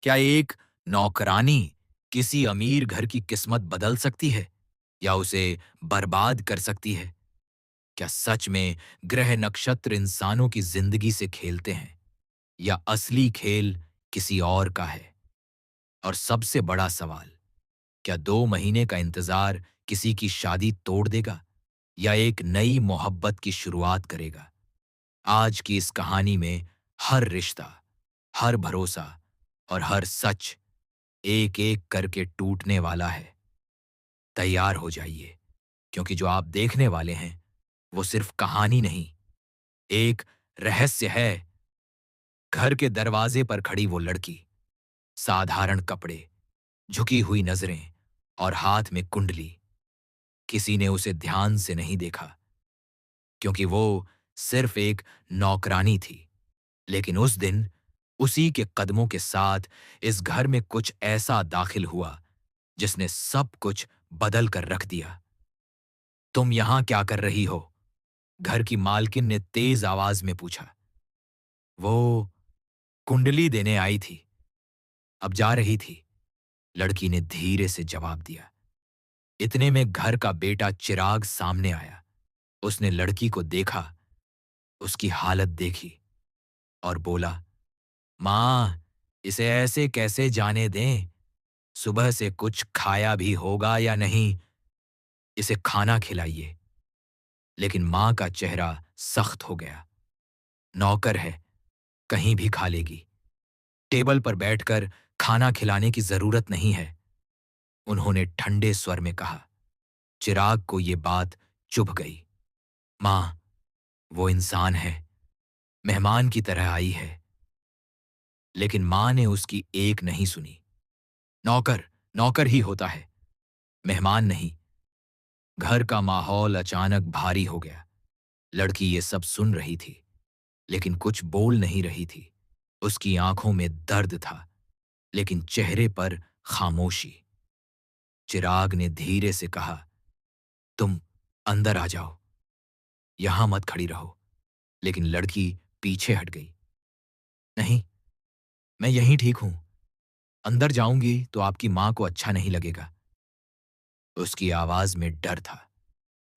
क्या एक नौकरानी किसी अमीर घर की किस्मत बदल सकती है या उसे बर्बाद कर सकती है? क्या सच में ग्रह नक्षत्र इंसानों की जिंदगी से खेलते हैं या असली खेल किसी और का है? और सबसे बड़ा सवाल, क्या 2 महीने का इंतजार किसी की शादी तोड़ देगा या एक नई मोहब्बत की शुरुआत करेगा? आज की इस कहानी में हर रिश्ता, हर भरोसा और हर सच एक-एक करके टूटने वाला है। तैयार हो जाइए, क्योंकि जो आप देखने वाले हैं, वो सिर्फ कहानी नहीं, एक रहस्य है। घर के दरवाजे पर खड़ी वो लड़की, साधारण कपड़े, झुकी हुई नजरें और हाथ में कुंडली। किसी ने उसे ध्यान से नहीं देखा, क्योंकि वो सिर्फ एक नौकरानी थी। लेकिन उस दिन, उसी के कदमों के साथ इस घर में कुछ ऐसा दाखिल हुआ, जिसने सब कुछ बदल कर रख दिया। तुम यहां क्या कर रही हो? घर की मालकिन ने तेज आवाज में पूछा। वो कुंडली देने आई थी, अब जा रही थी, लड़की ने धीरे से जवाब दिया। इतने में घर का बेटा चिराग सामने आया। उसने लड़की को देखा, उसकी हालत देखी और बोला, मां, इसे ऐसे कैसे जाने दें? सुबह से कुछ खाया भी होगा या नहीं? इसे खाना खिलाइए। लेकिन मां का चेहरा सख्त हो गया। नौकर है, कहीं भी खा लेगी। टेबल पर बैठकर खाना खिलाने की जरूरत नहीं है, उन्होंने ठंडे स्वर में कहा। चिराग को ये बात चुभ गई। मां, वो इंसान है, मेहमान की तरह आई है। लेकिन मां ने उसकी एक नहीं सुनी। नौकर नौकर ही होता है, मेहमान नहीं। घर का माहौल अचानक भारी हो गया। लड़की ये सब सुन रही थी, लेकिन कुछ बोल नहीं रही थी। उसकी आंखों में दर्द था, लेकिन चेहरे पर खामोशी। चिराग ने धीरे से कहा, तुम अंदर आ जाओ, यहां मत खड़ी रहो। लेकिन लड़की पीछे हट गई। नहीं, मैं यहीं ठीक हूं। अंदर जाऊंगी तो आपकी मां को अच्छा नहीं लगेगा। उसकी आवाज में डर था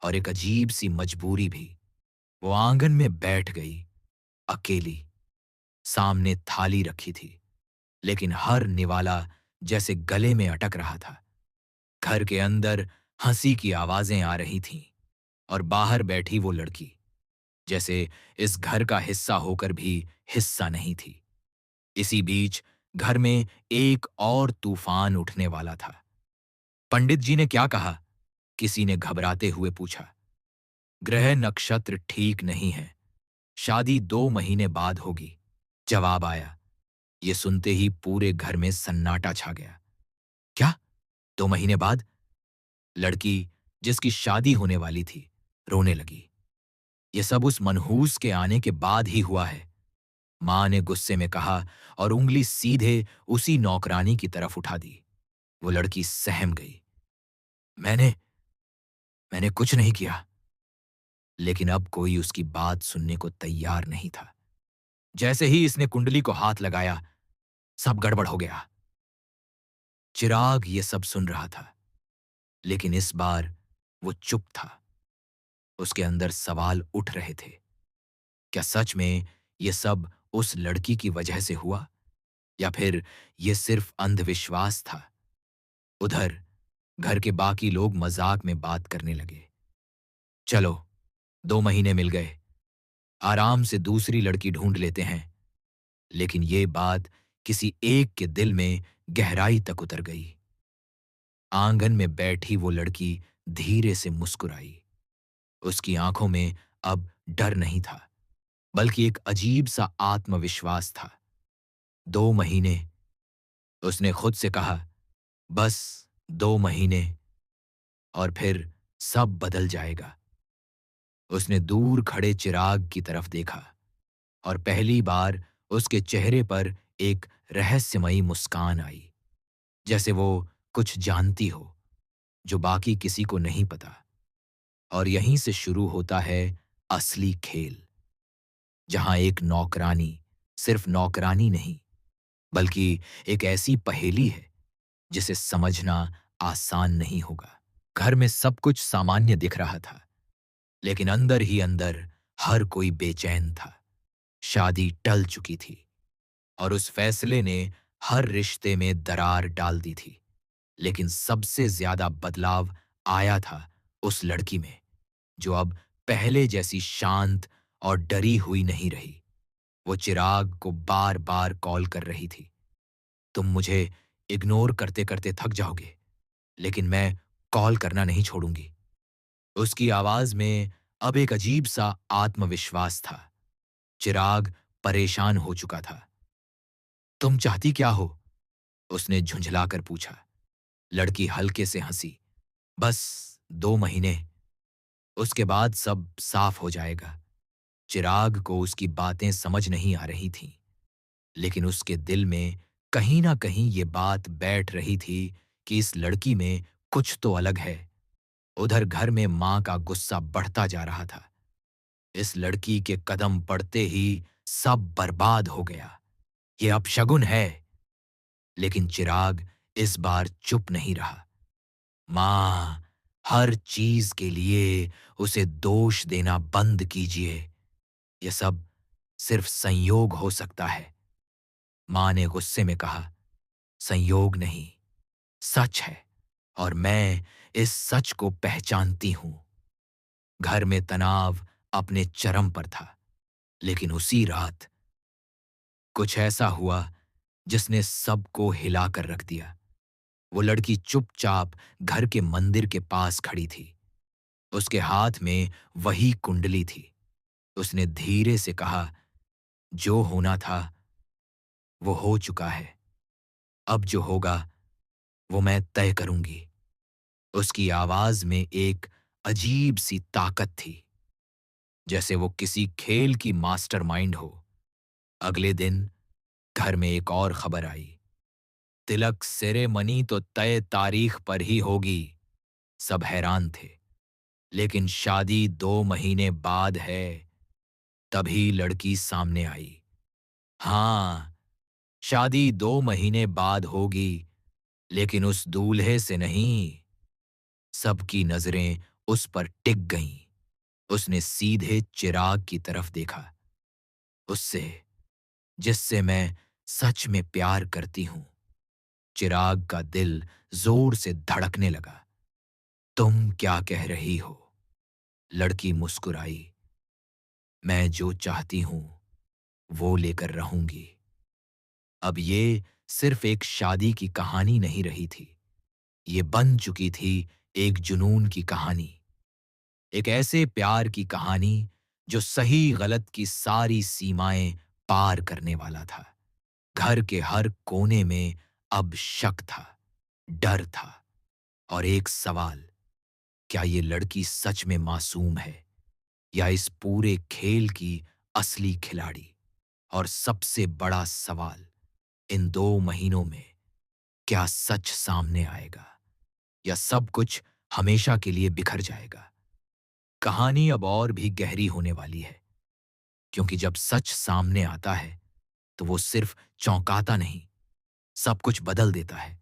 और एक अजीब सी मजबूरी भी। वो आंगन में बैठ गई, अकेली। सामने थाली रखी थी, लेकिन हर निवाला जैसे गले में अटक रहा था। घर के अंदर हंसी की आवाजें आ रही थीं और बाहर बैठी वो लड़की जैसे इस घर का हिस्सा होकर भी हिस्सा नहीं थी। इसी बीच घर में एक और तूफान उठने वाला था। पंडित जी ने क्या कहा? किसी ने घबराते हुए पूछा। ग्रह नक्षत्र ठीक नहीं है, शादी 2 महीने बाद होगी, जवाब आया। ये सुनते ही पूरे घर में सन्नाटा छा गया। क्या? 2 महीने बाद? लड़की, जिसकी शादी होने वाली थी, रोने लगी। ये सब उस मनहूस के आने के बाद ही हुआ है, मां ने गुस्से में कहा और उंगली सीधे उसी नौकरानी की तरफ उठा दी। वो लड़की सहम गई। मैंने मैंने कुछ नहीं किया। लेकिन अब कोई उसकी बात सुनने को तैयार नहीं था। जैसे ही इसने कुंडली को हाथ लगाया, सब गड़बड़ हो गया। चिराग ये सब सुन रहा था, लेकिन इस बार वो चुप था। उसके अंदर सवाल उठ रहे थे। क्या सच में ये सब उस लड़की की वजह से हुआ, या फिर ये सिर्फ अंधविश्वास था? उधर घर के बाकी लोग मजाक में बात करने लगे। चलो, 2 महीने मिल गए, आराम से दूसरी लड़की ढूंढ लेते हैं। लेकिन ये बात किसी एक के दिल में गहराई तक उतर गई। आंगन में बैठी वो लड़की धीरे से मुस्कुराई। उसकी आंखों में अब डर नहीं था, बल्कि एक अजीब सा आत्मविश्वास था। 2 महीने, उसने खुद से कहा, बस 2 महीने, और फिर सब बदल जाएगा। उसने दूर खड़े चिराग की तरफ देखा और पहली बार उसके चेहरे पर एक रहस्यमयी मुस्कान आई, जैसे वो कुछ जानती हो जो बाकी किसी को नहीं पता। और यहीं से शुरू होता है असली खेल, जहां एक नौकरानी सिर्फ नौकरानी नहीं, बल्कि एक ऐसी पहेली है जिसे समझना आसान नहीं होगा। घर में सब कुछ सामान्य दिख रहा था, लेकिन अंदर ही अंदर हर कोई बेचैन था। शादी टल चुकी थी और उस फैसले ने हर रिश्ते में दरार डाल दी थी। लेकिन सबसे ज्यादा बदलाव आया था उस लड़की में, जो अब पहले जैसी शांत और डरी हुई नहीं रही। वो चिराग को बार बार कॉल कर रही थी। तुम मुझे इग्नोर करते करते थक जाओगे, लेकिन मैं कॉल करना नहीं छोड़ूंगी। उसकी आवाज में अब एक अजीब सा आत्मविश्वास था। चिराग परेशान हो चुका था। तुम चाहती क्या हो? उसने झुंझलाकर पूछा। लड़की हल्के से हंसी। बस 2 महीने, उसके बाद सब साफ हो जाएगा। चिराग को उसकी बातें समझ नहीं आ रही थीं, लेकिन उसके दिल में कहीं ना कहीं ये बात बैठ रही थी कि इस लड़की में कुछ तो अलग है। उधर घर में मां का गुस्सा बढ़ता जा रहा था। इस लड़की के कदम पड़ते ही सब बर्बाद हो गया। ये अपशगुन है। लेकिन चिराग इस बार चुप नहीं रहा। मां, हर चीज के लिए उसे दोष देना बंद कीजिए। यह सब सिर्फ संयोग हो सकता है। मां ने गुस्से में कहा, संयोग नहीं, सच है, और मैं इस सच को पहचानती हूं। घर में तनाव अपने चरम पर था, लेकिन उसी रात कुछ ऐसा हुआ जिसने सबको हिलाकर रख दिया। वो लड़की चुपचाप घर के मंदिर के पास खड़ी थी। उसके हाथ में वही कुंडली थी। उसने धीरे से कहा, जो होना था वो हो चुका है। अब जो होगा वो मैं तय करूंगी। उसकी आवाज में एक अजीब सी ताकत थी, जैसे वो किसी खेल की मास्टरमाइंड हो। अगले दिन घर में एक और खबर आई। तिलक सेरेमनी तो तय तारीख पर ही होगी। सब हैरान थे। लेकिन शादी 2 महीने बाद है। तभी लड़की सामने आई। हाँ, शादी 2 महीने बाद होगी, लेकिन उस दूल्हे से नहीं। सबकी नजरें उस पर टिक गईं। उसने सीधे चिराग की तरफ देखा, उससे जिससे मैं सच में प्यार करती हूं। चिराग का दिल जोर से धड़कने लगा। तुम क्या कह रही हो? लड़की मुस्कुराई। मैं जो चाहती हूं वो लेकर रहूंगी। अब ये सिर्फ एक शादी की कहानी नहीं रही थी। ये बन चुकी थी एक जुनून की कहानी। एक ऐसे प्यार की कहानी जो सही गलत की सारी सीमाएं पार करने वाला था। घर के हर कोने में अब शक था, डर था, और एक सवाल, क्या ये लड़की सच में मासूम है या इस पूरे खेल की असली खिलाड़ी? और सबसे बड़ा सवाल, इन 2 महीनों में क्या सच सामने आएगा या सब कुछ हमेशा के लिए बिखर जाएगा? कहानी अब और भी गहरी होने वाली है, क्योंकि जब सच सामने आता है तो वो सिर्फ चौंकाता नहीं, सब कुछ बदल देता है।